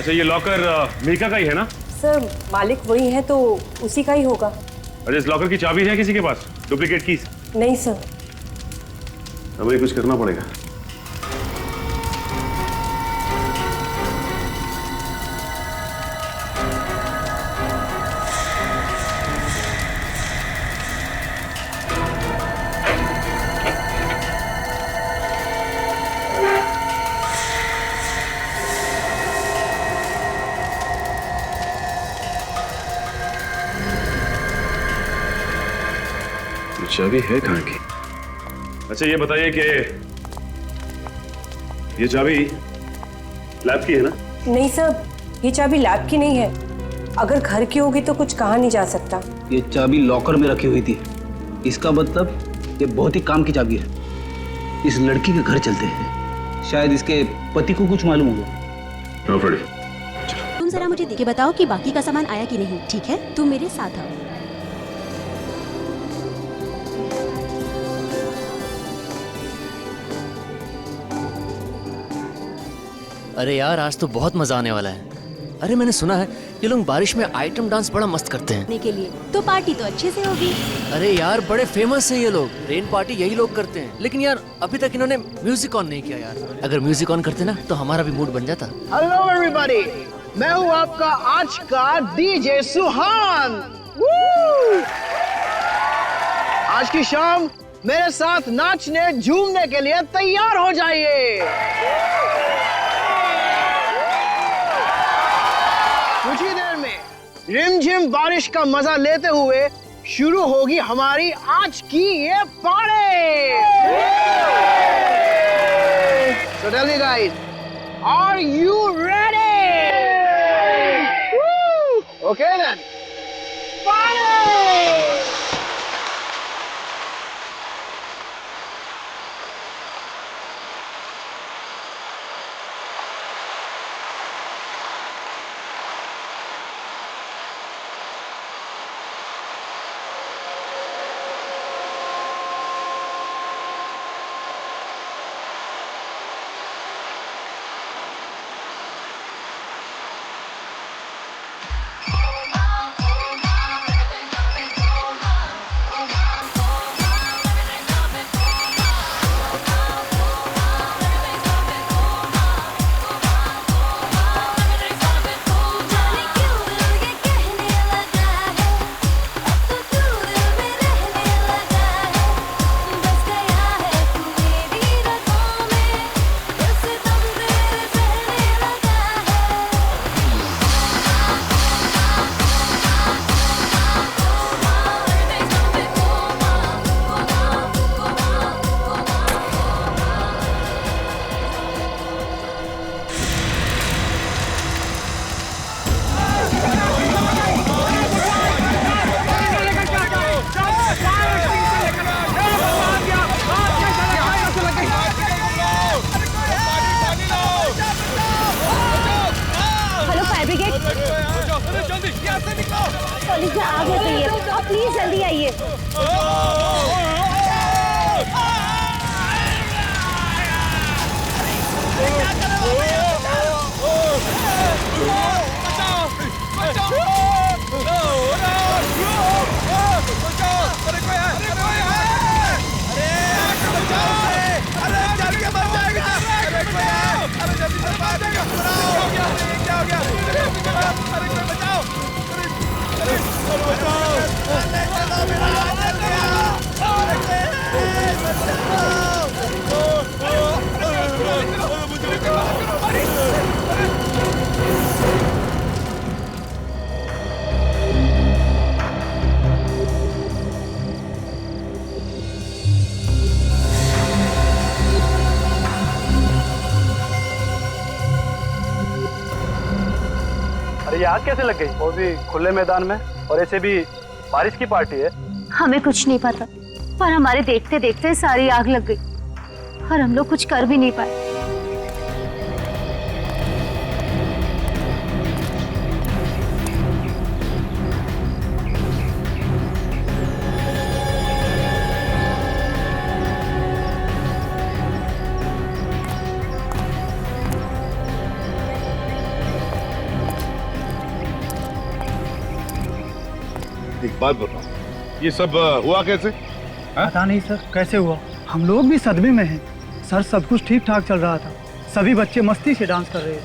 अच्छा, ये लॉकर मीका का ही है ना? सर मालिक वही है तो उसी का ही होगा। अच्छा, इस लॉकर की चाबी है किसी के पास? Duplicate keys? नहीं सर। हमें कुछ करना पड़ेगा। चाबी है कहाँ की? अच्छा, ये बताइए कि ये चाबी लैब की है ना? नहीं सर, ये चाबी लैब की नहीं है। अगर घर की होगी तो कुछ कहा नहीं जा सकता। ये चाबी लॉकर में रखी हुई थी। इसका मतलब ये बहुत ही काम की चाबी है। इस लड़की के घर चलते हैं, शायद इसके पति को कुछ मालूम होगा। तुम जरा मुझे देख के बताओ कि बाकी का सामान आया कि नहीं, ठीक है? तुम मेरे साथ आओ। अरे यार, आज तो बहुत मजा आने वाला है। अरे मैंने सुना है ये लोग बारिश में आइटम डांस बड़ा मस्त करते हैं। के लिए तो पार्टी तो अच्छे से होगी। अरे यार, बड़े फेमस हैं ये लोग। रेन पार्टी यही लोग करते हैं। लेकिन यार अभी तक इन्होंने म्यूजिक ऑन नहीं किया यार। अगर म्यूजिक ऑन करते ना तो हमारा भी मूड बन जाता। हेलो एवरीबॉडी, मैं हूँ आपका आज का डीजे सुहान। आज की शाम मेरे साथ नाचने झूमने के लिए तैयार हो जाइए। कुछ ही देर में रिमझिम बारिश का मजा लेते हुए शुरू होगी हमारी आज की ये party. So tell me guys, are you ready? Woo! Okay then. Party! Police में आग लग गई है, आप प्लीज जल्दी आइए। ये आग कैसे लग गई? वो भी खुले मैदान में, और ऐसे भी बारिश की पार्टी है। हमें कुछ नहीं पता, पर हमारे देखते देखते सारी आग लग गई और हम लोग कुछ कर भी नहीं पाए। बात बताओ, ये सब हुआ कैसे? पता नहीं सर कैसे हुआ, हम लोग भी सदमे में हैं। सर सब कुछ ठीक ठाक चल रहा था, सभी बच्चे मस्ती से डांस कर रहे थे,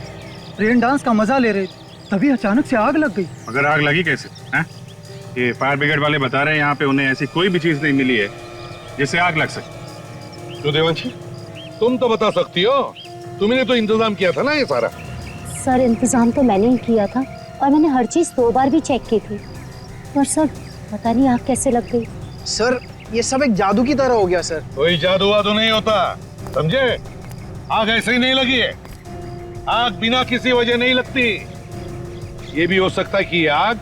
रेन डांस का मजा ले रहे थे, तभी अचानक से आग लग गई। अगर आग लगी कैसे? हैं? ये फायर ब्रिगेड वाले बता रहे हैं यहाँ पे उन्हें ऐसी कोई भी चीज नहीं मिली है जिससे आग लग सके। तो देवांशी, तुम तो बता सकती हो, तुमने तो इंतजाम किया था ना ये सारा। सर इंतजाम तो मैंने ही किया था और मैंने हर चीज 2 बार भी चेक की थी, पर सर पता नहीं आग कैसे लग गई। सर ये सब एक जादू की तरह हो गया सर। कोई जादू वादू नहीं होता, समझे? आग ऐसे ही नहीं लगी है, आग बिना किसी वजह नहीं लगती। ये भी हो सकता है कि ये आग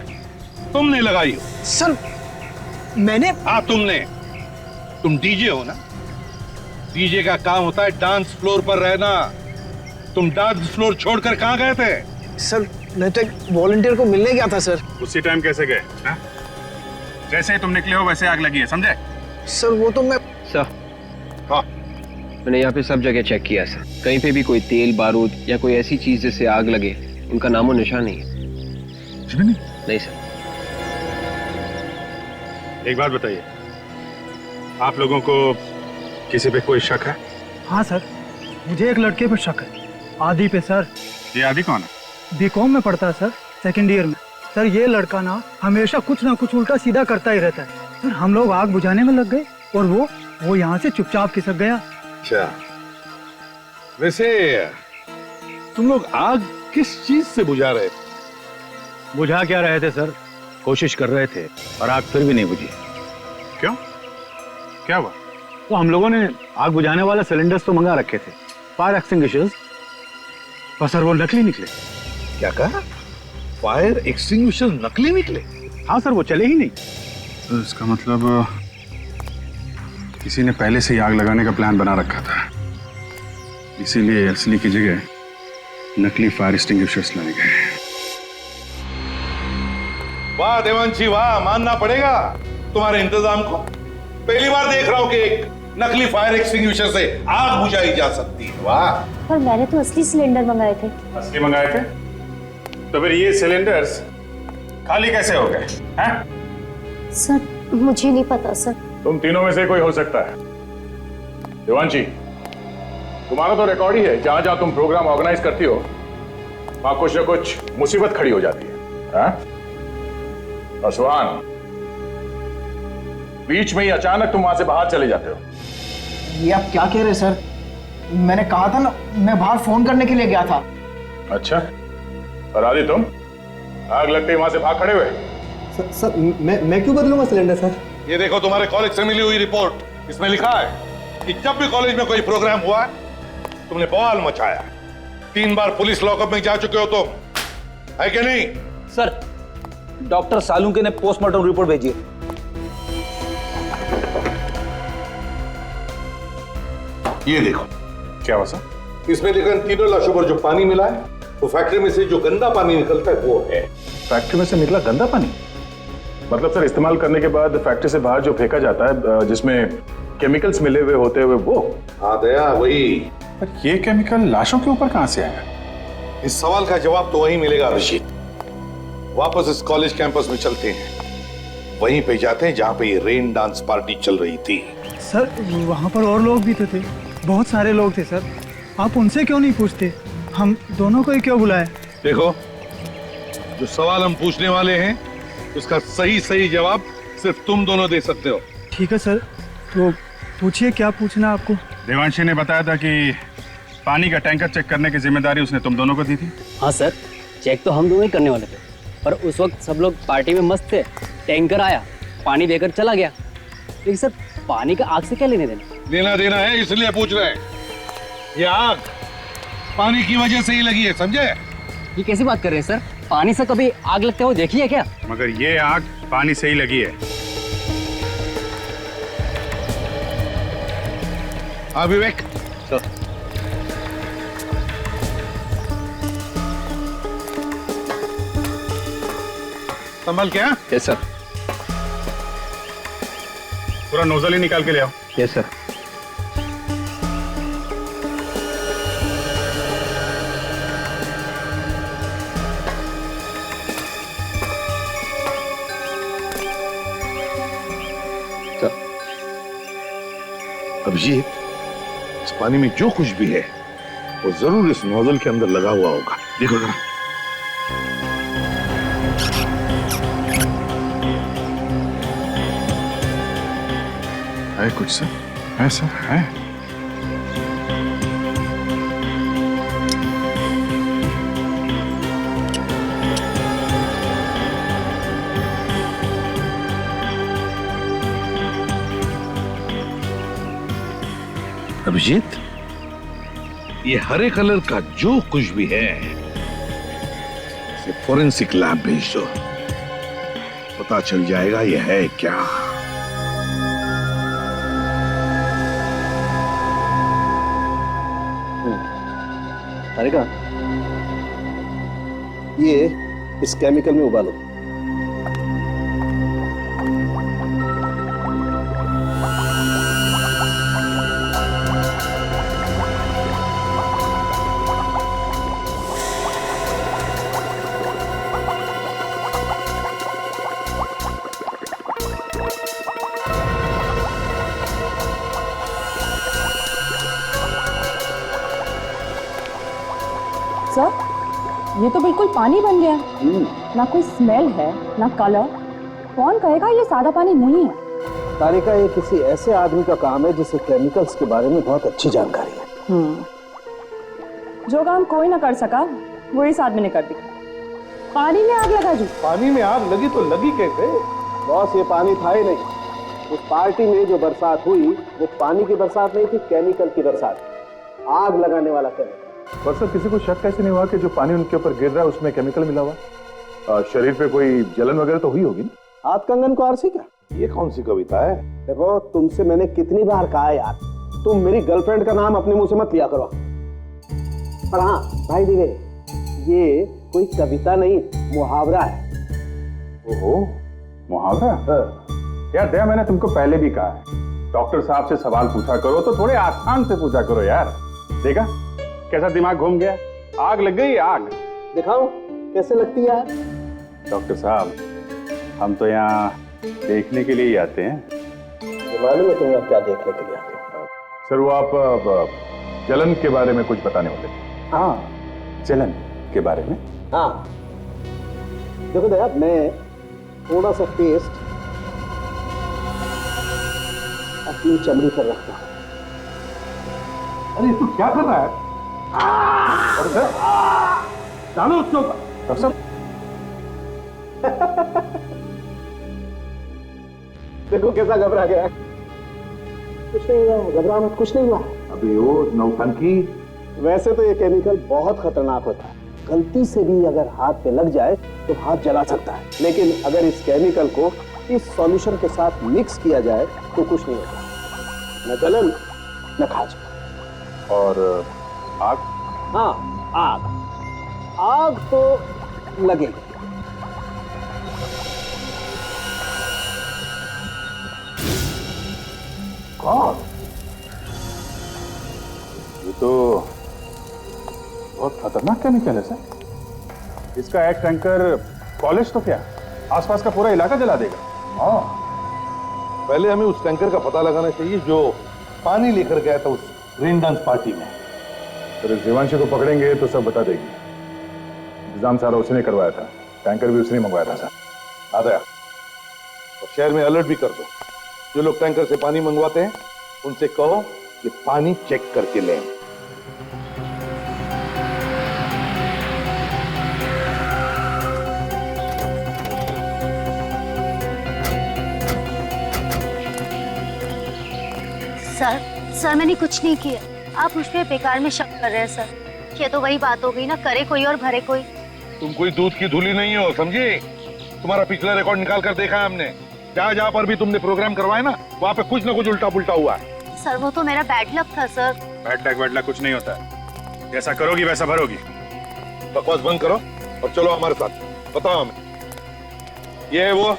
तुमने लगाई हो। सर मैंने? हाँ तुमने। तुम डीजे हो ना, डीजे का काम होता है डांस फ्लोर पर रहना। तुम डांस फ्लोर छोड़कर कहाँ गए थे? सर मैं तो एक वॉलंटियर को मिलने गया था सर। उसी टाइम कैसे गए? हाँ? जैसे ही तुम निकले हो वैसे आग लगी है, समझे? सर वो तो मैं। सर हाँ मैंने यहाँ पे सब जगह चेक किया सर, कहीं पे भी कोई तेल बारूद या कोई ऐसी चीज जिससे आग लगे उनका नामो निशान नहीं है। नहीं सर। एक बात बताइए, आप लोगों को किसी पे कोई शक है? हाँ सर, मुझे एक लड़के पे शक है, आदि पे सर। ये आदि कौन है? बीकॉम में पढ़ता है सर, सेकंड ईयर में। सर ये लड़का ना हमेशा कुछ ना कुछ उल्टा सीधा करता ही रहता है। सर हम लोग आग बुझाने में लग गए और वो यहाँ से चुपचाप खिसक गया। अच्छा, वैसे तुम लोग आग किस चीज से बुझा रहे थे? बुझा क्या रहे थे सर, कोशिश कर रहे थे और आग फिर भी नहीं बुझी। क्यों? क्या हुआ? तो हम लोगों ने आग बुझाने वाले सिलेंडर्स तो मंगा रखे थे, फायर एक्सटिंग्विशर्स, पर सर वो नकली निकले। क्या कहा? फायर एक्सटिंग्विशर नकली निकले? हाँ सर, वो चले ही नहीं। तो इसका मतलब किसी ने पहले से ही आग लगाने का प्लान बना रखा था, इसीलिए असली की जगह नकली फायर एक्सटिंग्विशर्स लाए गए। वाह देवांशी वाह, मानना पड़ेगा तुम्हारे इंतजाम को। पहली बार देख रहा हूं कि एक नकली फायर एक्सटिंग्विशर से आग बुझाई जा सकती है। वाह। पर मैंने तो असली सिलेंडर मंगाए थे। असली मंगाए थे? तो फिर ये सिलेंडर्स खाली कैसे हो गए? सर मुझे नहीं पता सर। तुम तीनों में से कोई हो सकता है। देवांशी, तुम्हारा तो रिकॉर्ड ही है, जहां जहां तुम प्रोग्राम ऑर्गेनाइज करती हो वहां कुछ ना कुछ मुसीबत खड़ी हो जाती है। और सुहान, बीच में ही अचानक तुम वहां से बाहर चले जाते हो। ये आप क्या कह रहे हैं सर? मैंने कहा था ना, मैं बाहर फोन करने के लिए गया था। अच्छा, और आदि तुम आग लगते ही वहां से भाग खड़े हुए? सर मैं क्यों बदलूंगा सिलेंडर सर? ये देखो तुम्हारे कॉलेज से मिली हुई रिपोर्ट, इसमें लिखा है कि जब भी कॉलेज में कोई प्रोग्राम हुआ तुमने बवाल मचाया। 3 बार पुलिस लॉकअप में जा चुके हो तुम, है कि नहीं? सर डॉक्टर सालुंके ने पोस्टमार्टम रिपोर्ट भेजी है। ये देखो क्या हुआ सर? इसमें लिखा इन तीनों लाशों पर जो पानी मिला है वो फैक्ट्री में से जो गंदा पानी निकलता है वो है। फैक्ट्री में से निकला गंदा पानी? मतलब सर इस्तेमाल करने के बाद फैक्ट्री से बाहर जो फेंका जाता है जिसमें केमिकल्स मिले हुए होते हुए वो? हाँ दया, वही। पर ये केमिकल लाशों के ऊपर कहां से आया? इस सवाल का जवाब तो वहीं मिलेगा रशीद। वापस इस कॉलेज कैंपस में चलते हैं, वहीं पे जाते हैं जहां पे ये रेन डांस पार्टी चल रही थी। सर वहाँ पर और लोग भी तो थे, बहुत सारे लोग थे सर, आप उनसे क्यों नहीं पूछते? हम दोनों को ही क्यों बुलाए? देखो, जो सवाल हम पूछने वाले हैं उसका सही जवाब सिर्फ तुम दोनों दे सकते हो। ठीक है सर, तो पूछिए क्या पूछना आपको। देवांशी ने बताया था कि पानी का टैंकर चेक करने की जिम्मेदारी उसने तुम दोनों को दी थी। हाँ सर, चेक तो हम दोनों ही करने वाले थे, पर उस वक्त सब लोग पार्टी में मस्त थे। टैंकर आया, पानी देकर चला गया। लेकिन सर पानी का आग से क्या लेने देना? लेना देना है, इसलिए पूछ रहे हैं। ये आग पानी की वजह से ही लगी है, समझे? ये कैसी बात कर रहे हैं सर? पानी से कभी आग लगते हुए देखी है क्या? मगर ये आग पानी से ही लगी है। हाँ विवेक, संभल क्या? Yes sir. पूरा नोजल ही निकाल के ले आओ। Yes sir. अभिजीत, इस पानी में जो कुछ भी है वो जरूर इस नोजल के अंदर लगा हुआ होगा। देखो जरा। है कुछ सर? है सर, है। अभिजीत, ये हरे कलर का जो कुछ भी है इसे फोरेंसिक लैब भेज दो, पता चल जाएगा ये है क्या। अरेगा, ये इस केमिकल में उबालो। सर, ये तो बिल्कुल पानी बन गया। ना कोई स्मेल है, ना कलर। कौन कहेगा ये सादा पानी नहीं है? तारिका, ये किसी ऐसे आदमी का काम है जिसे केमिकल्स के बारे में बहुत अच्छी जानकारी है। जो काम कोई ना कर सका वो इस आदमी ने कर दिया। पानी में आग लगा दी। पानी में आग लगी तो लगी कैसे? बॉस, ये पानी था ही नहीं। उस पार्टी में जो बरसात हुई वो पानी की बरसात नहीं थी, केमिकल की बरसात। आग लगाने वाला केमिकल। पर सर, किसी को शक कैसे नहीं हुआ कि जो पानी उनके ऊपर गिर रहा है उसमें केमिकल मिला हुआ? शरीर पे कोई जलन वगैरह तो हुई होगी ना? हाथ कंगन को आरसी क्या? ये कौन सी कविता है? देखो, तुमसे मैंने कितनी बार कहा यार, तुम मेरी गर्लफ्रेंड का नाम अपने मुंह से मत लिया करो। पर हाँ भाई दिवे, ये कोई कविता नहीं, मुहावरा है। ओहो, मुहावरा? यार दया, मैंने तुमको पहले भी कहा है, डॉक्टर साहब से सवाल पूछा करो तो थोड़े आसान से पूछा करो यार। देखा कैसा दिमाग घूम गया? आग लग गई, आग। दिखाओ कैसे लगती है यार? डॉक्टर साहब, हम तो यहाँ देखने के लिए ही आते हैं। मालूम है तुम यहाँ क्या देखने के लिए आते हो? सर, वो आप जलन के बारे में कुछ बताने वाले? हाँ, जलन के बारे में। हाँ देखो दया, मैं थोड़ा सा पेस्ट अपनी चमड़ी पर रखता हूँ। अरे तू क्या कर रहा है? और सर, डालो उसके ऊपर। डॉक्टर साहब, देखो कैसा घबरा गया। कुछ नहीं हुआ, घबरा मत, कुछ नहीं हुआ। अभी वो नौटंकी। वैसे तो ये केमिकल बहुत खतरनाक होता है, गलती से भी अगर हाथ पे लग जाए तो हाथ जला सकता है। लेकिन अगर इस केमिकल को इस सॉल्यूशन के साथ मिक्स किया जाए तो कुछ नहीं होता, न जलन न खाज। और आग? हाँ, आग। आग तो लगेगी। कौन? ये तो बहुत खतरनाक केमिकल है सर। इसका एक टैंकर कॉलेज तो क्या, आसपास का पूरा इलाका जला देगा। हाँ, पहले हमें उस टैंकर का पता लगाना चाहिए जो पानी लेकर गया था उस रेन डांस पार्टी में। तो जीवांशी को पकड़ेंगे तो सब बता देगी। इंतजाम सारा उसने करवाया था, टैंकर भी उसने मंगवाया था सर। आ गया। और शहर में अलर्ट भी कर दो, जो लोग टैंकर से पानी मंगवाते हैं उनसे कहो कि पानी चेक करके लें। सर मैंने कुछ नहीं किया। आप मुझ पे बेकार में शक कर रहे हैं सर। ये तो वही बात हो गई ना, करे कोई और भरे कोई। तुम कोई दूध की धूली नहीं हो, समझी? तुम्हारा पिछला रिकॉर्ड निकाल कर देखा है हमने। जहाँ जहाँ पर भी तुमने प्रोग्राम करवाए ना, वहाँ पे कुछ ना कुछ उल्टा पुल्टा हुआ है। सर वो तो मेरा बैड लक था सर। बैड लक वैड लक कुछ नहीं होता है, जैसा करोगी वैसा भरोगी। बकवास बंद करो और चलो हमारे साथ। बताओ हमें, ये है वो?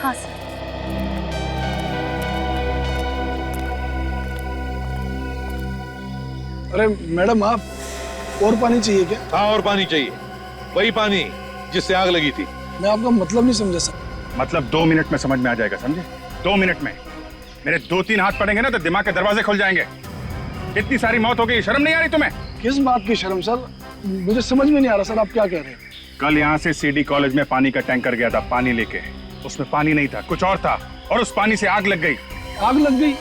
हाँ सर। अरे मैडम, आप और पानी चाहिए क्या? हाँ, और पानी चाहिए, वही पानी जिससे आग लगी थी। मैं आपका मतलब नहीं समझा सर। मतलब 2 मिनट में समझ में आ जाएगा, समझे? 2 मिनट में। मेरे 2-3 हाथ पड़ेंगे ना तो दिमाग के दरवाजे खुल जाएंगे। इतनी सारी मौत हो गई, शर्म नहीं आ रही तुम्हें? किस बात की शर्म सर? मुझे समझ में नहीं आ रहा सर, आप क्या कह रहे हैं? कल यहाँ से सीडी कॉलेज में पानी का टैंकर गया था पानी लेके, उसमें पानी नहीं था, कुछ और था, और उस पानी से आग लग गई। आग लग गई?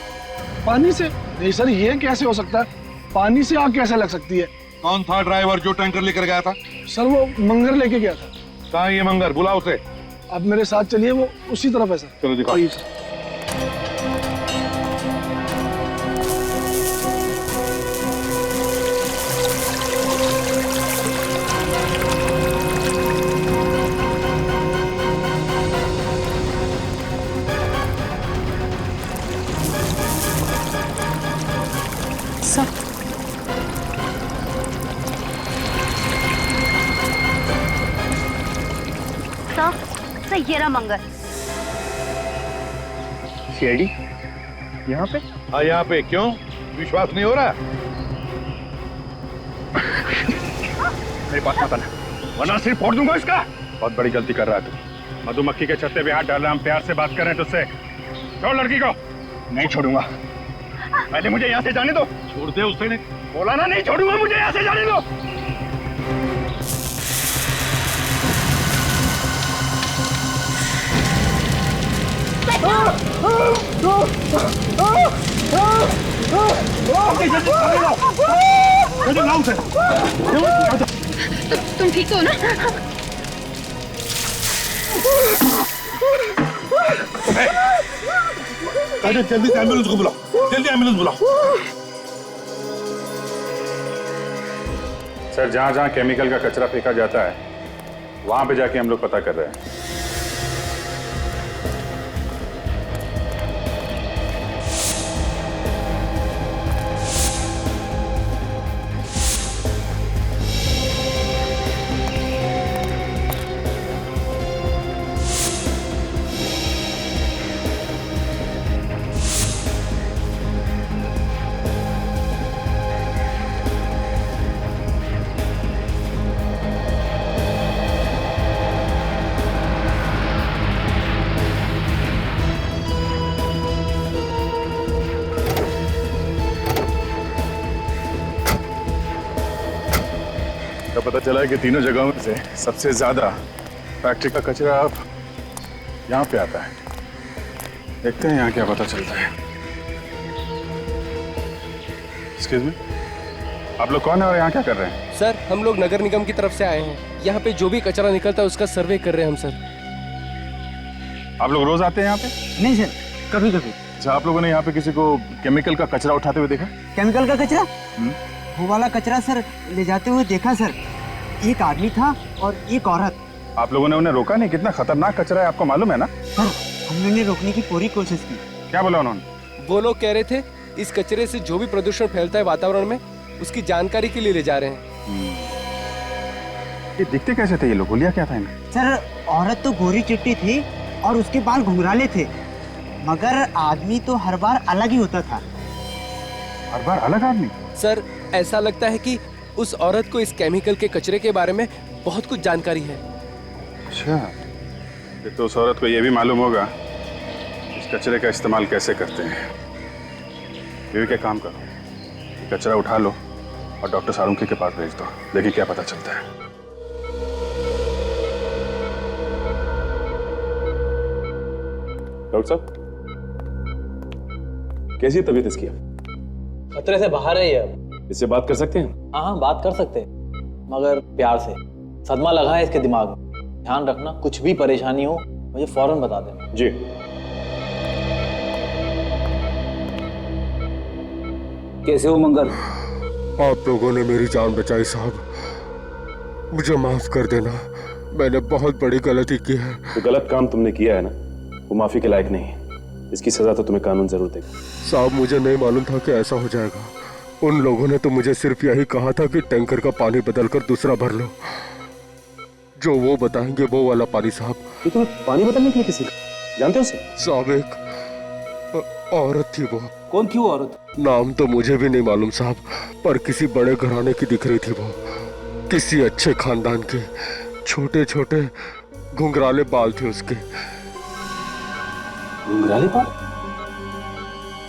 पानी से? नहीं सर, ये कैसे हो सकता है? पानी से आग कैसे लग सकती है? कौन था ड्राइवर जो टैंकर लेकर गया था? सर वो मंगर लेके गया था। कहाँ है ये मंगर? बुलाओ उसे। आप मेरे साथ चलिए, वो उसी तरफ है सर। चलो दिखाओ। आइए सर। सर ये रहा मंगर। सीआईडी यहाँ पे? हाँ यहाँ पे। क्यों, विश्वास नहीं हो रहा? मेरे पास मत आना, वरना सिर्फ फोड़ दूंगा इसका। बहुत बड़ी गलती कर रहा है तू। मधुमक्खी के छत्ते पे हाथ डाल रहा, हम प्यार से बात कर रहे हैं तुझसे। छोड़ लड़की को। नहीं छोड़ूंगा, पहले मुझे यहाँ से जाने दो। छोड़ दे उसे। नहीं बोला ना, नहीं छोड़ूंगा, मुझे यहाँ से जाने दो। तुम ठीक हो ना? जल्दी से एम्बुलेंस को बुलाओ, जल्दी एम्बुलेंस बुलाओ। सर, जहाँ जहाँ केमिकल का कचरा फेंका जाता है वहां पे जाके हम लोग पता कर रहे हैं। पता चला है कि तीनों जगहों में से सबसे ज्यादा फैक्ट्री का कचरा अब यहाँ पे आता है। देखते हैं यहाँ क्या पता चलता है। एक्सक्यूज मी, आप लोग कौन है और यहाँ क्या कर रहे हैं? सर, हम लोग नगर निगम की तरफ से आए हैं। यहाँ पे जो भी कचरा निकलता है उसका सर्वे कर रहे हैं हम सर। आप लोग रोज आते हैं यहाँ पे? नहीं सर, कभी कभी। अच्छा, आप लोगों ने यहाँ पे किसी को केमिकल का कचरा उठाते हुए देखा? केमिकल का कचरा? वो वाला कचरा सर ले जाते हुए देखा सर। एक आदमी था और एक औरत। आप लोगों ने उन्हें रोका नहीं? कितना खतरनाक कचरा है आपको मालूम है ना? सर, हमने रोकने की पूरी कोशिश की। क्या बोला उन्होंने? वो लोग कह रहे थे इस कचरे से जो भी प्रदूषण फैलता है वातावरण में उसकी जानकारी के लिए ले जा रहे हैं। ये दिखते कैसे थे ये लोग? बोलिया क्या था इनमें? सर, औरत तो गोरी चिट्टी थी और उसके बाल घुंघराले थे, मगर आदमी तो हर बार अलग ही होता था। हर बार अलग आदमी? सर, ऐसा लगता है कि उस औरत को इस केमिकल के कचरे के बारे में बहुत कुछ जानकारी है। अच्छा, फिर तो उस औरत को ये भी मालूम होगा इस कचरे का इस्तेमाल कैसे करते हैं। ये क्या काम करो, कचरा उठा लो और डॉक्टर सारुंकी के पास भेज दो, देखिए क्या पता चलता है। डॉक्टर साहब, कैसी तबीयत इसकी? खतरे से बाहर है ये अब। इससे बात कर सकते हैं? हाँ, बात कर सकते हैं, मगर प्यार से। सदमा लगा है इसके दिमाग में। ध्यान रखना, कुछ भी परेशानी हो मुझे फौरन बता देना। जी। कैसे हो मंगल? आप लोगों ने मेरी जान बचाई साहब, मुझे माफ कर देना, मैंने बहुत बड़ी गलती की है। तो गलत काम तुमने किया है ना, वो माफी के लायक नहीं है। इसकी सजा तो तुम्हें कानून जरूर देगा। साहब, मुझे नहीं मालूम था कि ऐसा हो जाएगा। उन लोगों ने तो मुझे सिर्फ यही कहा था कि टैंकर का पानी बदलकर दूसरा भर लो। जो वो बताएंगे वो वाला पानी साहब। तो तुम्हें पानी बदलने के लिए किसी का जानते हो? साहब, एक औरत थी। वो कौन थी वो औरत? नाम तो मुझे भी नहीं मालूम साहब, पर किसी बड़े घराने की दिख रही थी वो, किसी अच्छे खानदान की। छोटे छोटे घुंघराले बाल थे उसके। घुंघराले बाल?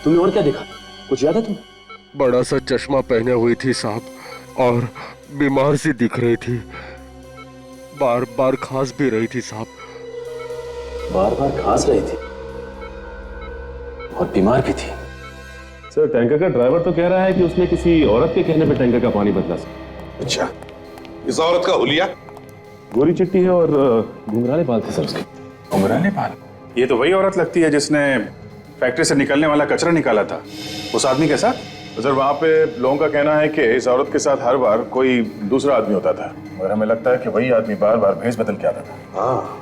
तुमने और क्या देखा? कुछ याद है तुम्हें? बड़ा सा चश्मा पहने हुई थी साहब, और बीमार सी दिख रही थी। बार बार खांस भी रही थी साहब। बार बार खांस रही थी और बीमार भी थी। सर, टैंकर का ड्राइवर तो कह रहा है कि उसने किसी औरत के कहने पे टैंकर का पानी बदला सर। अच्छा, इस औरत का हुलिया? गोरी चिट्टी है और घुंघराले बाल थे सर उसके। घुंघराले बाल? ये तो वही औरत लगती है जिसने फैक्ट्री से निकलने वाला कचरा निकाला था उस आदमी के साथ। तो सर वहाँ पे लोगों का कहना है कि इस औरत के साथ हर बार कोई दूसरा आदमी होता था, मगर हमें लगता है कि वही आदमी बार बार भेष बदल के आता था। हाँ,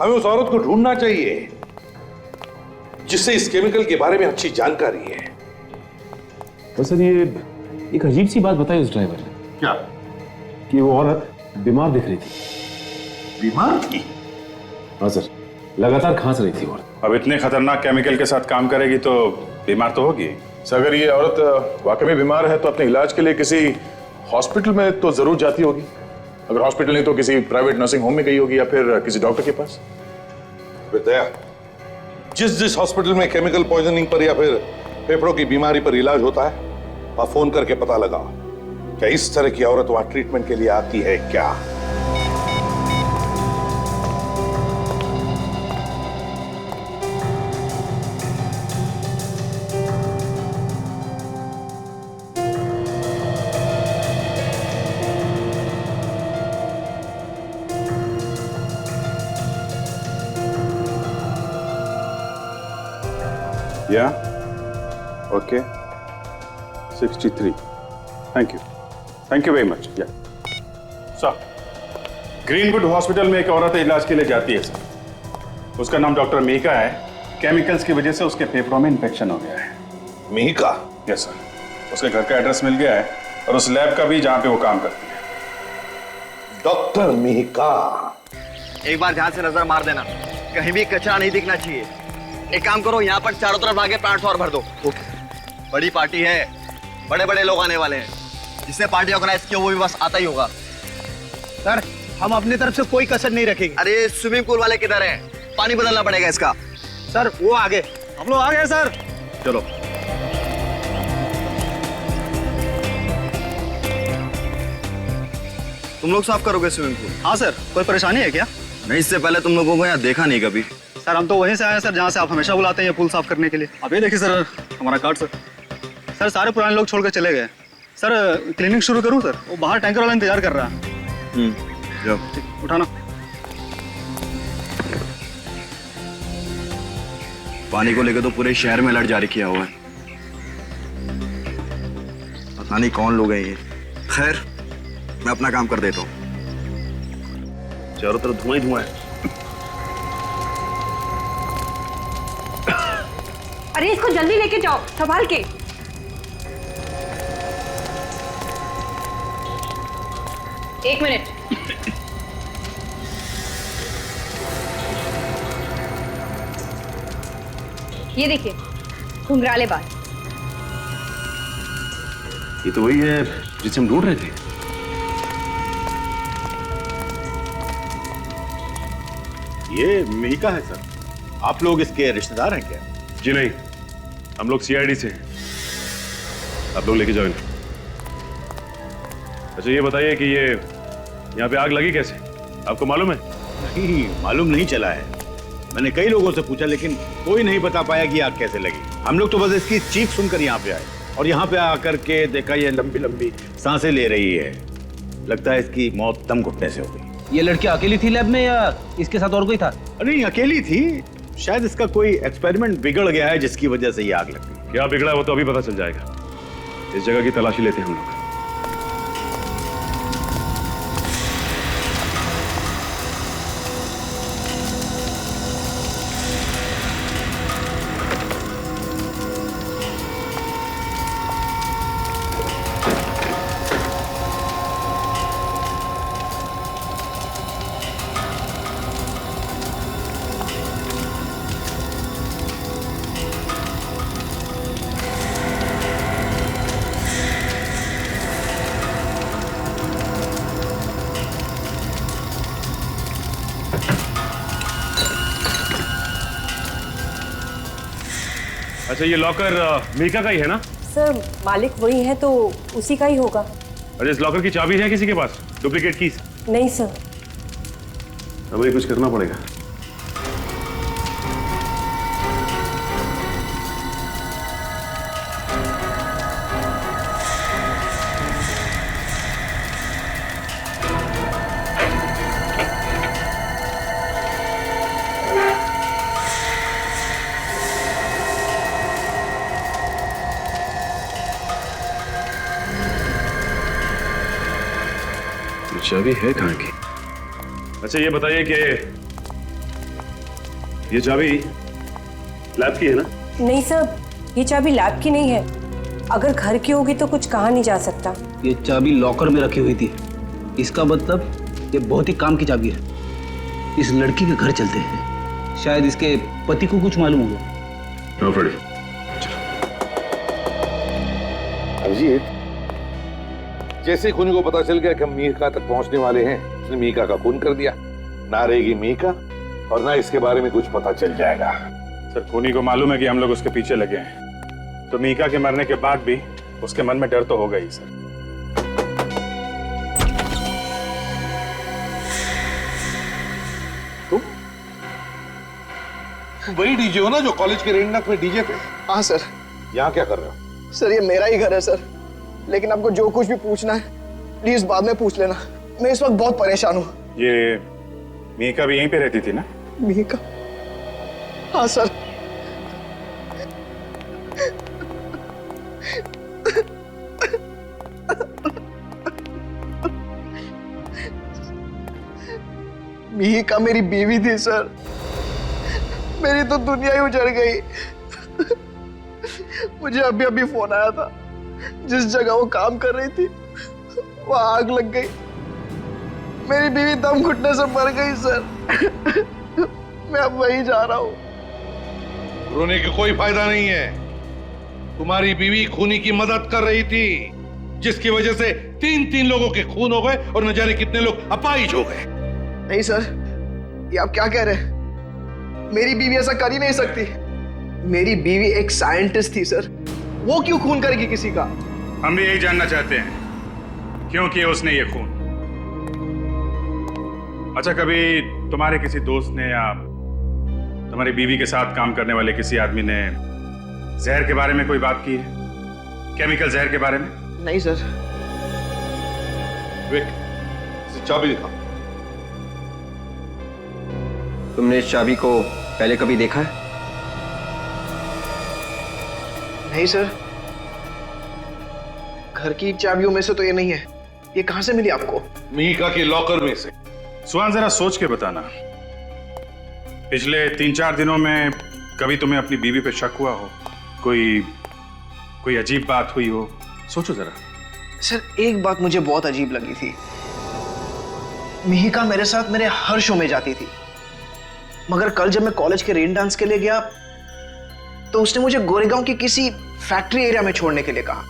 हमें उस औरत को ढूंढना चाहिए जिससे इस केमिकल के बारे में अच्छी जानकारी है। तो सर ये एक अजीब सी बात बताई उस ड्राइवर ने। क्या? कि वो औरत बीमार दिख रही थी। बीमार थी? हाँ सर, लगातार खांस रही थी औरत। अब इतने खतरनाक केमिकल के साथ काम करेगी तो बीमार तो होगी। सर अगर ये औरत वाकई में बीमार है तो अपने इलाज के लिए किसी हॉस्पिटल में तो जरूर जाती होगी। अगर हॉस्पिटल नहीं तो किसी प्राइवेट नर्सिंग होम में गई होगी या फिर किसी डॉक्टर के पास। विद्या, जिस हॉस्पिटल में केमिकल पॉइजनिंग पर या फिर फेफड़ों की बीमारी पर इलाज होता है, वहां फोन करके पता लगा क्या इस तरह की औरत वहां ट्रीटमेंट के लिए आती है क्या। या okay 63 thank you very much. या सर, ग्रीनवुड हॉस्पिटल में एक औरत इलाज के लिए जाती है सर। उसका नाम डॉक्टर मीका है। केमिकल्स की वजह से उसके फेफड़ों में इन्फेक्शन हो गया है। मीका? यस सर, उसके घर का एड्रेस मिल गया है और उस लैब का भी जहां पे वो काम करती है। डॉक्टर मीका? एक बार ध्यान से नजर मार देना, कहीं भी कचरा नहीं दिखना चाहिए। एक काम करो, यहाँ पर चारों तरफ आगे प्लांट्स और भर दो। बड़ी पार्टी है, बड़े बड़े लोग आने वाले हैं। जिसने पार्टी ऑर्गेनाइज की वो भी बस आता ही होगा। सर हम अपनी तरफ से कोई कसर नहीं रखेंगे। अरे स्विमिंग पूल वाले किधर हैं? पानी बदलना पड़ेगा इसका। सर वो आगे, हम लोग आ गए सर। चलो। तुम लोग साफ करोगे स्विमिंग पूल? हाँ सर, कोई परेशानी है क्या? नहीं, इससे पहले तुम लोगों को यहाँ देखा नहीं कभी। सर हम तो वहीं से आए हैं सर जहाँ से आप हमेशा बुलाते हैं ये पुल साफ करने के लिए। अब ये देखिए सर हमारा कार्ड सर। सर सारे पुराने लोग छोड़ के चले गए। सर क्लीनिंग शुरू करूँ सर? वो बाहर टैंकर वाला इंतजार कर रहा है। जाओ। उठाना। पानी को लेकर तो पूरे शहर में अलर्ट जारी किया हुआ है। पता नहीं कौन लोग हैं ये। खैर मैं अपना काम कर देता हूँ। चारों तरफ धुआं ही धुआं है। अरे इसको जल्दी लेके जाओ, संभाल के। एक मिनट। ये देखिए, घुंघराले बाल। ये तो वही है जिसे हम ढूंढ रहे थे। ये मीका है सर। आप लोग इसके रिश्तेदार हैं क्या? जी नहीं, हम लोग सीआईडी से हैं। आप लोग लेके जाओ इन्हें। अच्छा ये बताइए कि ये यहाँ पे आग लगी कैसे? आपको मालूम है? नहीं, मालूम नहीं चला है। मैंने कई लोगों से पूछा लेकिन कोई नहीं बता पाया कि आग कैसे लगी। हम लोग तो बस इसकी चीख सुनकर यहाँ पे आए और यहाँ पे आकर के देखा ये लंबी लंबी सांसें ले रही है। लगता है इसकी मौत दम घुटने से हो गई। ये लड़की अकेली थी लैब में या इसके साथ और कोई था? नहीं, अकेली थी। शायद इसका कोई एक्सपेरिमेंट बिगड़ गया है जिसकी वजह से ये आग लग गई। क्या बिगड़ा है वो तो अभी पता चल जाएगा। इस जगह की तलाशी लेते हैं हम लोग। अच्छा, ये लॉकर मीका का ही है ना? सर मालिक वही है तो उसी का ही होगा। अच्छा, इस लॉकर की चाबी है किसी के पास? Duplicate keys? नहीं सर। अब ये कुछ करना पड़ेगा। चाबी है कहाँ की? अच्छा, ये बताइए कि ये चाबी लैब की है ना? नहीं सर, ये चाबी लैब की नहीं है। अगर घर की होगी तो कुछ कहा नहीं जा सकता। ये चाबी लॉकर में रखी हुई थी। इसका मतलब ये बहुत ही काम की चाबी है। इस लड़की के घर चलते हैं, शायद इसके पति को कुछ मालूम होगा। अभिजीत, जैसे खूनी को पता चल गया कि हम मीका तक पहुंचने वाले हैं, उसने मीका का खून कर दिया। ना रहेगी मीका और ना इसके बारे में कुछ पता चल जाएगा। सर, खूनी को मालूम है कि हम लोग उसके पीछे लगे हैं, तो मीका के मरने के बाद भी उसके मन में डर तो होगा ही सर। तुम वही डीजे हो ना जो कॉलेज के रेंडक में डीजे थे? हाँ सर। यहाँ क्या कर रहे हो? सर ये मेरा ही घर है सर, लेकिन आपको जो कुछ भी पूछना है प्लीज बाद में पूछ लेना। मैं इस वक्त बहुत परेशान हूँ। ये मीका भी यहीं पे रहती थी ना? मीका? हाँ सर। मीका मेरी बीवी थी सर। मेरी तो दुनिया ही उजड़ गई। मुझे अभी अभी फोन आया था, जिस जगह वो काम कर रही थी वहां आग लग गई। मेरी बीवी दम घुटने से मर गई सर। मैं अब वहीं जा रहा हूँ। रोने का कोई फायदा नहीं है। तुम्हारी बीवी खूनी की मदद कर रही थी, जिसकी वजह से 3 लोगों के खून हो गए और न जाने कितने लोग अपाहिज हो गए। नहीं सर, ये आप क्या कह रहे हैं? मेरी बीवी ऐसा कर ही नहीं सकती। मेरी बीवी एक साइंटिस्ट थी सर, वो क्यों खून करेगी किसी का? हम भी यही जानना चाहते हैं, क्यों किया उसने ये खून। अच्छा, कभी तुम्हारे किसी दोस्त ने या तुम्हारी बीवी के साथ काम करने वाले किसी आदमी ने जहर के बारे में कोई बात की है? केमिकल जहर के बारे में? नहीं सर। विक, चाबी दिखा। तुमने इस चाबी को पहले कभी देखा है? नहीं सर, घर की चाबियों में से तो ये नहीं है। ये कहां से मिली आपको? मीका के लॉकर में से। सुहान, जरा सोच के बताना, पिछले 3-4 दिनों में कभी तुम्हें अपनी बीवी पे शक हुआ हो? कोई अजीब बात हुई हो? सोचो जरा। सर, एक बात मुझे बहुत अजीब लगी थी। मिहिका मेरे साथ मेरे हर शो में जाती थी, मगर कल जब मैं कॉलेज के रेन डांस के लिए गया तो उसने मुझे गोरेगांव के किसी फैक्ट्री एरिया में छोड़ने के लिए कहा।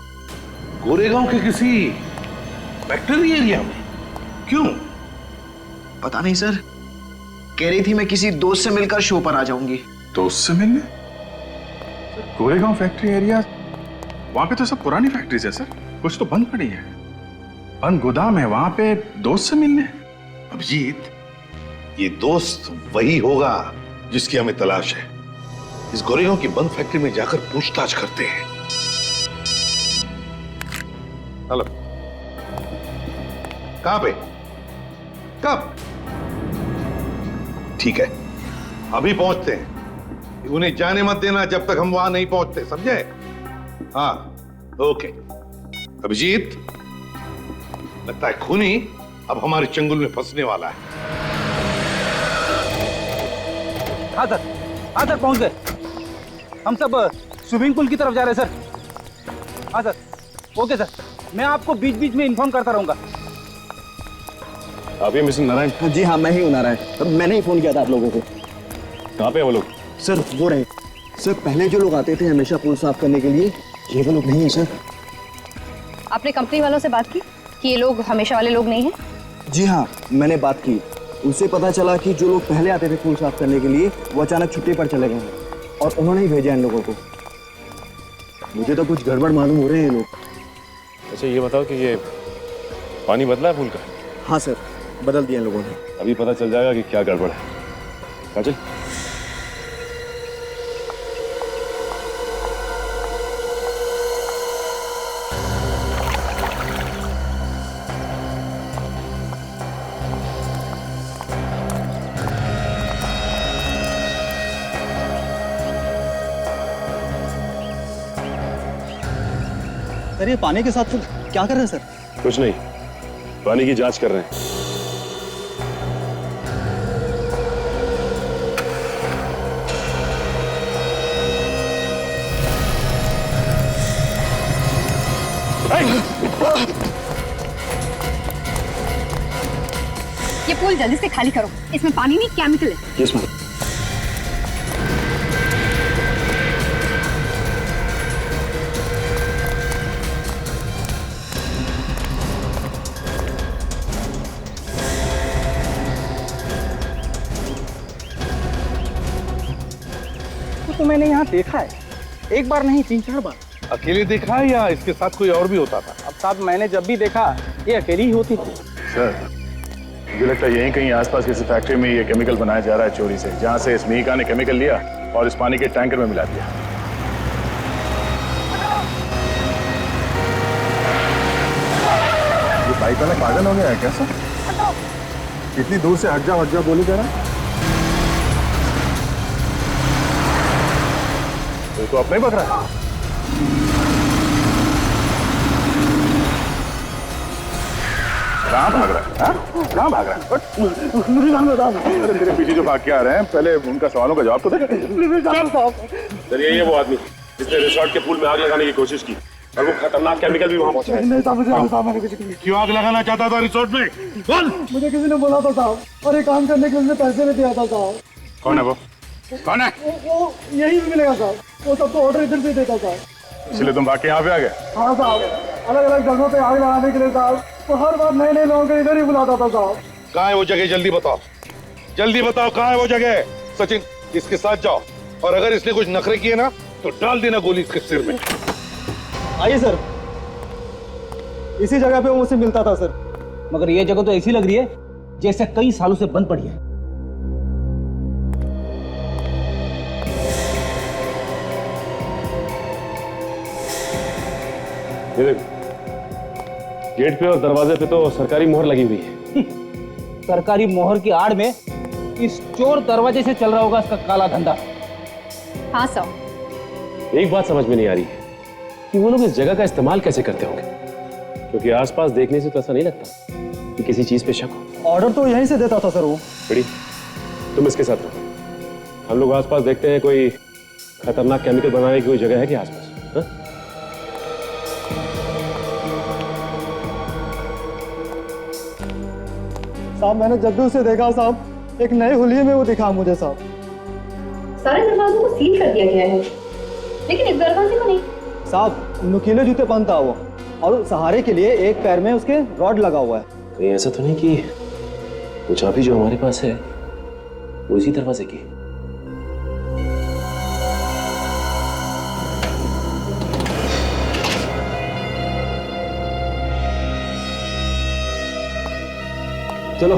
गोरेगांव के किसी फैक्ट्री एरिया में? क्यों? पता नहीं सर, कह रही थी मैं किसी दोस्त से मिलकर शो पर आ जाऊंगी। दोस्त से मिलने? गोरेगांव फैक्ट्री एरिया, वहां पे तो सब पुरानी फैक्ट्रीज है सर, कुछ तो बंद पड़ी है, बंद गोदाम है, वहां पे दोस्त से मिलने? अभिजीत, ये दोस्त वही होगा जिसकी हमें तलाश है। इस गोरेगांव की बंद फैक्ट्री में जाकर पूछताछ करते हैं। हेलो, कहां पे? कब? ठीक है, अभी पहुंचते हैं। उन्हें जाने मत देना जब तक हम वहां नहीं पहुंचते, समझे? हाँ, ओके। अभिजीत, लगता है खूनी अब हमारे चंगुल में फंसने वाला है। हाँ सर, पहुंच गए। हम सब स्विमिंग पूल की तरफ जा रहे हैं सर। हाँ सर, ओके सर, मैं आपको बीच बीच में इन्फॉर्म करता रहूंगा। आप ही मिस्टर नारायण? जी हाँ, मैं ही हूँ नारायण। मैंने ही फोन किया था आप लोगों को। कहाँ पे वो लोग? सर वो रहे। सर पहले जो लोग आते थे हमेशा पूल साफ करने के लिए, ये वो लोग नहीं है सर। आपने कंपनी वालों से बात की कि ये लोग हमेशा वाले लोग नहीं हैं? जी हाँ, मैंने बात की। उससे पता चला कि जो लोग पहले आते थे पूल साफ करने के लिए वो अचानक छुट्टी पर चले गए हैं और उन्होंने ही भेजा इन लोगों को। मुझे तो कुछ गड़बड़ मालूम हो रहे हैं लोग। अच्छा ये बताओ कि ये पानी बदला है पुल का? हाँ सर, बदल दिया लोगों ने। अभी पता चल जाएगा कि क्या गड़बड़ है। काजल सर ये पानी के साथ फिर क्या कर रहे हैं सर? कुछ नहीं, पानी की जांच कर रहे हैं। ये पूल जल्दी से खाली करो, इसमें पानी नहीं केमिकल है। Yes ma'am. तो मैंने यहाँ देखा है, एक बार नहीं 3-4 बार। अकेले देखा है या इसके साथ कोई और भी होता था? अब साहब मैंने जब भी देखा ये अकेली ही होती थी। सर मुझे लगता है यहीं कहीं आसपास किसी फैक्ट्री में ये केमिकल बनाया जा रहा है चोरी से, जहां से इस मिहिका ने केमिकल लिया और इस पानी के टैंकर में मिला दिया। ये बाइक वाला पागल हो गया है क्या सर? इतनी दूर से हट जा बोली जरा। तो अपने ही पकड़ा है। कहाँ भाग रहा है? कहाँ भाग रहा है? अरे तेरे पीछे जो भाग के आ रहे हैं, पहले उनका सवालों का जवाब तो दे। सर यही है वो आदमी जिसने रिसोर्ट के पूल में आग लगाने की कोशिश की और वो खतरनाक केमिकल भी वहाँ पहुँचा। क्यों आग लगाना चाहता था रिसोर्ट में? बोल। मुझे किसी ने बोला था साहब, और एक काम करने के लिए पैसे भी दिया था साहब। कौन है वो? कौन है? वो यही भी मिलेगा साहब, वो सबको ऑर्डर इधर से देता था। इसलिए तुम भाग के यहाँ पे आ गए? हाँ साहब, अलग अलग जगहों पे आग लगाने के लिए साहब, तो हर बार नए नए लोगों को इधर ही बुलाता था साहब। कहाँ है वो जगह? जल्दी बताओ, जल्दी बताओ कहाँ है वो जगह? सचिन इसके साथ जाओ और अगर इसने कुछ नखरे किए ना तो डाल देना गोली इसके सिर में। आइए सर, इसी जगह पे वो मुझसे मिलता था सर। मगर ये जगह तो ऐसी लग रही है जैसे कई सालों से बंद पड़ी है। गेट पे और दरवाजे पे तो सरकारी मोहर लगी हुई है। सरकारी मोहर की आड़ में इस चोर दरवाजे से चल रहा होगा इसका काला धंधा। हाँ सर। एक बात समझ में नहीं आ रही है कि वो लोग इस जगह का इस्तेमाल कैसे करते होंगे, क्योंकि आसपास देखने से तो ऐसा नहीं लगता कि किसी चीज पे शक हो। ऑर्डर तो यहीं से देता था सर वो। बड़ी तुम इसके साथ रहो, हम लोग आसपास देखते हैं कोई खतरनाक केमिकल बनाने की कोई जगह है कि आसपास? साहब मैंने जब भी उसे देखा साहब, एक नए हुलिये में वो दिखा मुझे साहब। सारे दरवाजों को सील कर दिया गया है, लेकिन इस दरवाजे को नहीं। साहब नुकीले जूते पहनता वो, और सहारे के लिए एक पैर में उसके रॉड लगा हुआ है। कहीं ऐसा तो नहीं कि वो चाबी जो हमारे पास है वो इसी दरवाजे की? चलो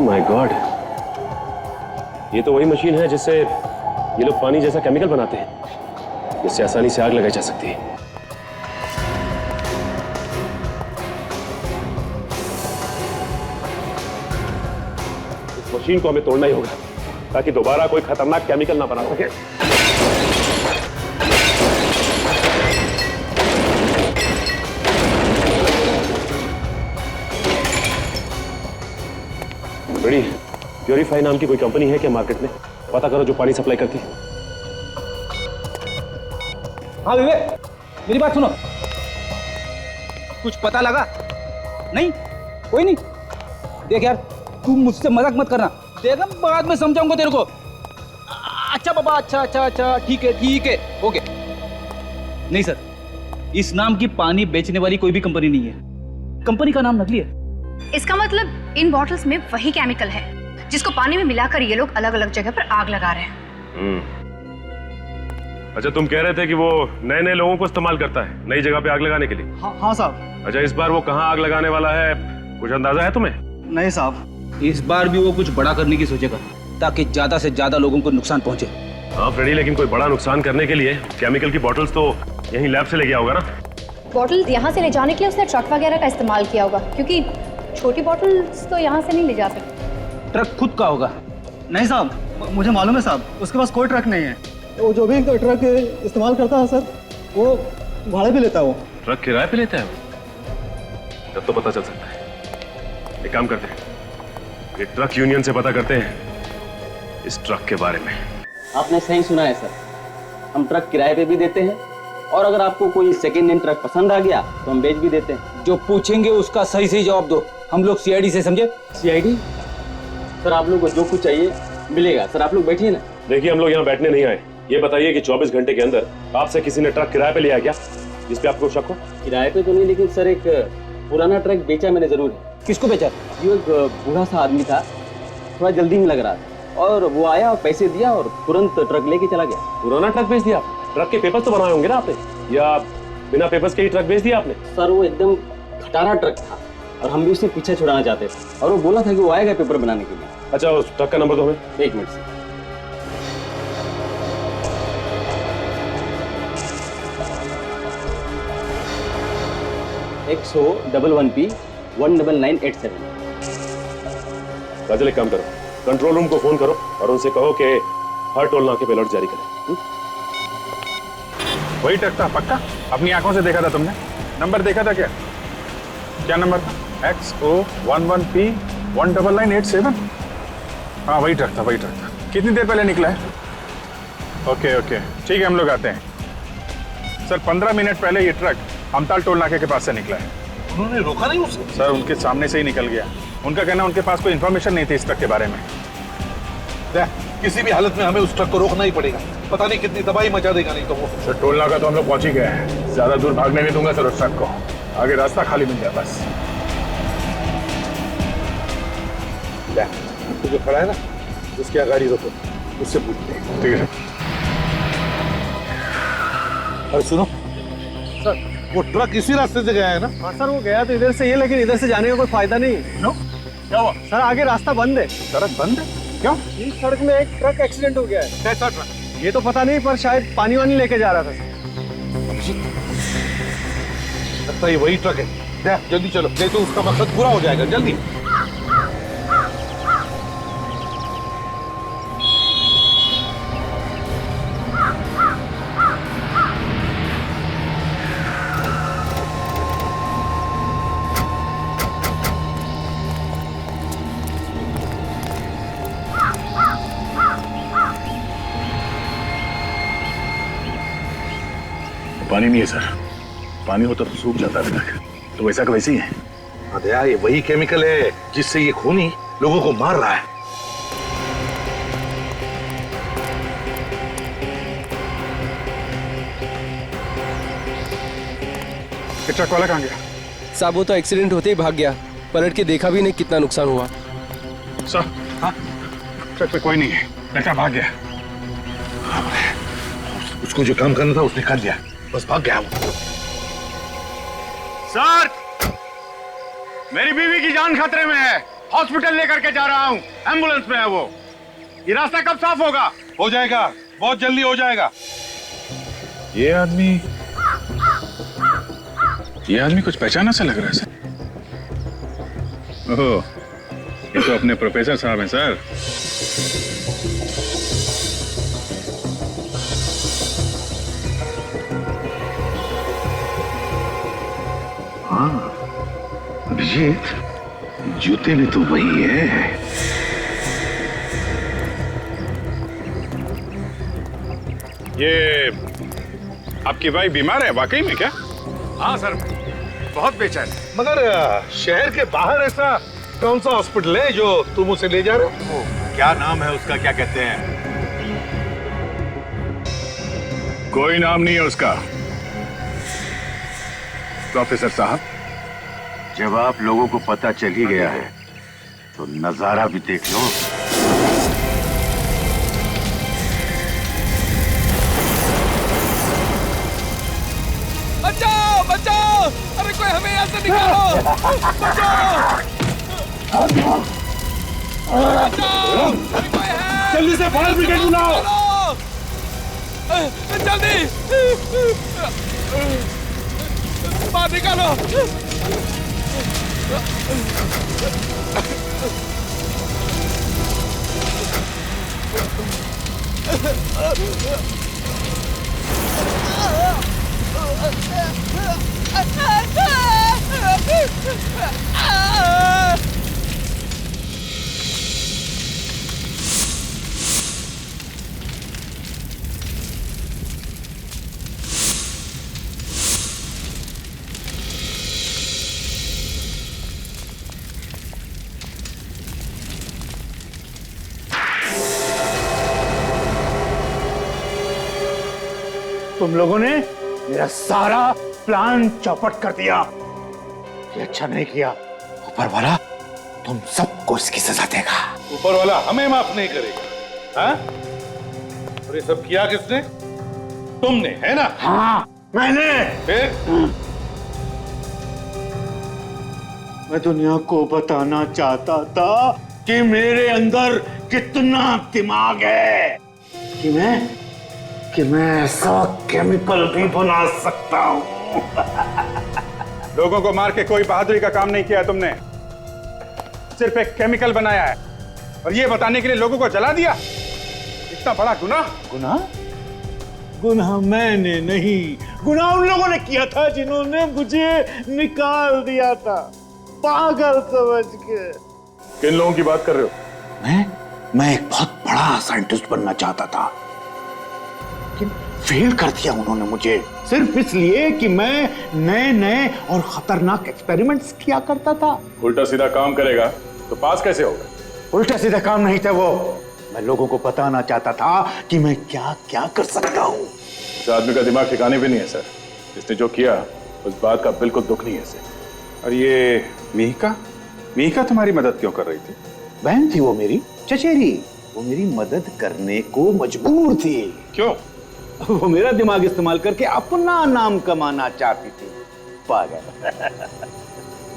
माय गॉड, ये तो वही मशीन है जिससे ये लोग पानी जैसा केमिकल बनाते हैं, जिससे आसानी से आग लगाई जा सकती है। इस मशीन को हमें तोड़ना ही होगा ताकि दोबारा कोई खतरनाक केमिकल ना बना सके। बड़ी प्योरीफाई नाम की कोई कंपनी है क्या मार्केट में पता करो जो पानी सप्लाई करती है। हाँ विवेक, मेरी बात सुनो। कुछ पता लगा? नहीं, कोई नहीं। देख यार, तू मुझसे मजाक मत करना। देख, बाद में समझाऊंगा तेरे को। अच्छा बाबा, अच्छा, ठीक है, ओके। नहीं सर, इस नाम की पानी बेचने वाली कोई भी कंपनी नहीं है। कंपनी का नाम नकली है। इसका मतलब इन बॉटल्स में वही केमिकल है जिसको पानी में मिलाकर ये लोग अलग अलग जगह पर आग लगा रहे हैं। अच्छा, तुम कह रहे थे कि वो नए नए लोगों को इस्तेमाल करता है नई जगह पे आग लगाने के लिए। हाँ साहब। अच्छा, इस बार वो कहाँ आग लगाने वाला है, कुछ अंदाजा है तुम्हें? नहीं साहब। इस बार भी वो कुछ बड़ा करने की सोचेगा ताकि ज्यादा से ज्यादा लोगों को नुकसान पहुंचे। हाँ फ्रेडी, लेकिन कोई बड़ा नुकसान करने के लिए केमिकल की बॉटल्स तो यहीं लैब से ले गया होगा ना? बॉटल यहाँ से ले जाने के लिए उसने ट्रक वगैरह का इस्तेमाल किया होगा, क्योंकि छोटी बॉटल्स तो यहाँ से नहीं ले जा सकते। ट्रक खुद का होगा। नहीं साहब, मुझे मालूम है साहब, उसके पास कोई ट्रक नहीं है। वो जो भी ट्रक इस्तेमाल करता है सर, वो भाड़े पे लेता है। वो ट्रक किराए पे लेता है वो? तब तो पता चल सकता है। एक काम करते हैं, ये ट्रक यूनियन से पता करते हैं इस ट्रक के बारे में। आपने सही सुना है सर, हम ट्रक किराए पे भी देते हैं और अगर आपको कोई सेकेंड हैंड ट्रक पसंद आ गया तो हम बेच भी देते हैं। जो पूछेंगे उसका सही सही जवाब दो। हम लोग सीआईडी से, समझे? सीआईडी? सर आप लोग को जो कुछ चाहिए मिलेगा। सर आप लोग बैठिए ना। देखिए, हम लोग यहाँ बैठने नहीं आए। ये बताइए कि 24 घंटे के अंदर आपसे किसी ने ट्रक किराए पे लिया क्या, जिस पे आपको शक हो? किराए पे तो नहीं, लेकिन सर एक पुराना ट्रक बेचा मैंने जरूर। किसको बेचा? ये एक बूढ़ा सा आदमी था, थोड़ा जल्दी में लग रहा था और वो आया और पैसे दिया और तुरंत ट्रक लेके चला गया। पुराना ट्रक बेच दिया? ट्रक के पेपर्स तो बनाए होंगे ना आपने, या बिना पेपर्स के ही ट्रक बेच दिया आपने? सर वो एकदम खटारा ट्रक था और हम भी उससे पीछे छुड़ाना चाहते थे और वो बोला था कि वो आएगा पेपर बनाने के लिए। अच्छा, उस ट्रक का नंबर दो हमें। 1 मिनट से। XO11P 19987। काजल, एक काम करो, कंट्रोल रूम को फोन करो और उनसे कहो कि हर टोल नाके पे अलर्ट जारी करें। वही ट्रक था पक्का? अपनी आंखों से देखा था तुमने? नंबर देखा था क्या? क्या नंबर था? XO11P 19987। हाँ वही ट्रक था, वही ट्रक था। कितनी देर पहले निकला है? ओके, ठीक है, हम लोग आते हैं। सर 15 मिनट पहले ये ट्रक हमताल टोल नाके के पास से निकला है। उन्होंने रोका नहीं उसे? सर उनके सामने से ही निकल गया। उनका कहना उनके पास कोई इन्फॉर्मेशन नहीं थी इस ट्रक के बारे में। किसी भी हालत में हमें उस ट्रक को रोकना ही पड़ेगा, पता नहीं कितनी तबाही मचा देगा नहीं तो वो। सर टोल नाका तो हम लोग पहुंच ही गए हैं, ज्यादा दूर भागने नहीं दूंगा सर उस ट्रक को। आगे रास्ता खाली मिल जाए बस। जो खड़ा है ना, उसकी गाड़ी रोको, उससे पूछते हैं। ठीक है। अरे सुनो सर, वो ट्रक इसी रास्ते से गया है ना? हाँ सर, वो गया तो इधर से, ये लेकिन इधर से जाने का कोई फायदा नहीं। नो? क्या हुआ? सर आगे रास्ता बंद है। सड़क बंद है? क्यों? इस सड़क में एक ट्रक एक्सीडेंट हो गया है। कैसा ट्रक? ये तो पता नहीं, पर शायद पानी वानी लेके जा रहा था। लगता है वही ट्रक है। जल्दी चलो, नहीं तो उसका मकसद पूरा हो जाएगा। जल्दी। पानी नहीं है सर, पानी होता तो सूख जाता अभी तक। तो वैसा का वैसे ही है। अदया, ये वही केमिकल है जिससे ये खूनी लोगों को मार रहा है। ट्रक वाला कहाँ गया? साहब वो तो एक्सीडेंट होते ही भाग गया, पलट के देखा भी नहीं कितना नुकसान हुआ। सर हाँ, ट्रक पे कोई नहीं है, लड़का भाग गया। उसको जो काम करना था उसने कर दिया, बस भाग गया वो। सर, मेरी बीवी की जान खतरे में है, हॉस्पिटल लेकर के जा रहा हूँ, एम्बुलेंस में है वो। ये रास्ता कब साफ होगा? हो जाएगा, बहुत जल्दी हो जाएगा। ये आदमी कुछ पहचाना सा लग रहा है सर। ओह, ये तो अपने प्रोफेसर साहब हैं सर। हाँ अभिजीत, जूते भी तो वही है। ये आपकी भाई बीमार है वाकई में क्या? हाँ सर, बहुत बेचैन। मगर शहर के बाहर ऐसा कौन सा हॉस्पिटल है जो तुम उसे ले जा रहे हो? क्या नाम है उसका, क्या कहते हैं? कोई नाम नहीं है उसका। प्रोफेसर साहब, जब आप लोगों को पता चल ही गया है तो नजारा भी देख लो। बचाओ बचाओ, अरे कोई हमें यहाँ से निकालो, बचाओ बचाओ, अरे कोई है, जल्दी से फायर ब्रिगेड बुलाओ। जल्दी बाहर निकालो। तुम लोगों ने मेरा सारा प्लान चौपट कर दिया। ये अच्छा नहीं किया। ऊपर वाला तुम सबको इसकी सजा देगा। ऊपर वाला हमें माफ नहीं करेगा। हाँ? और ये सब किया किसने? तुमने, है ना? हाँ, मैंने। फिर? मैं दुनिया को बताना चाहता था कि मेरे अंदर कितना दिमाग है, कि मैं ऐसा केमिकल भी बना सकता हूँ। लोगों को मार के कोई बहादुरी का काम नहीं किया है तुमने, सिर्फ एक केमिकल बनाया है और ये बताने के लिए लोगों को जला दिया। इतना बड़ा गुनाह। गुनाह? गुनाह मैंने नहीं, गुनाह उन लोगों ने किया था जिन्होंने मुझे निकाल दिया था, पागल समझ के। किन लोगों की बात कर रहे हो? मैं एक बहुत बड़ा साइंटिस्ट बनना चाहता था, लेकिन फेल कर दिया उन्होंने मुझे, सिर्फ इसलिए कि मैं नए नए और खतरनाक एक्सपेरिमेंट्स किया करता था। उल्टा सीधा काम करेगा तो पास कैसे होगा? उल्टा सीधा काम नहीं था वो, मैं लोगों को बताना चाहता था कि मैं क्या क्या कर सकता हूँ। उस आदमी का दिमाग ठिकाने भी नहीं है सर। जिसने जो किया उस बात का बिल्कुल दुख नहीं है सर। और ये मिहिका तुम्हारी मदद क्यों कर रही थी? बहन थी वो मेरी, चचेरी। वो मेरी मदद करने को मजबूर थी। क्यों? वो मेरा दिमाग इस्तेमाल करके अपना नाम कमाना चाहती थी, पागल।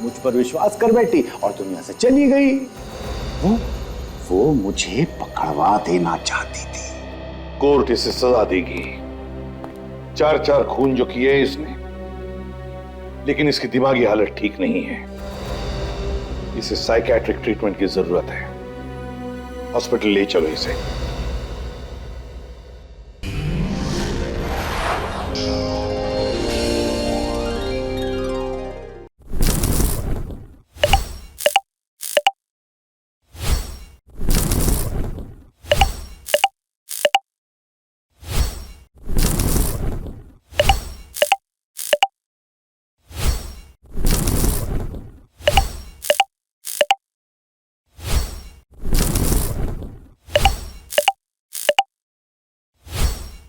मुझ पर विश्वास कर बैठी और दुनिया से चली गई। वो मुझे पकड़वा देना चाहती थी। कोर्ट इसे सजा देगी। 4 खून जो किए इसने, लेकिन इसकी दिमागी हालत ठीक नहीं है। इसे साइकियाट्रिक ट्रीटमेंट की जरूरत है। हॉस्पिटल ले चलो इसे।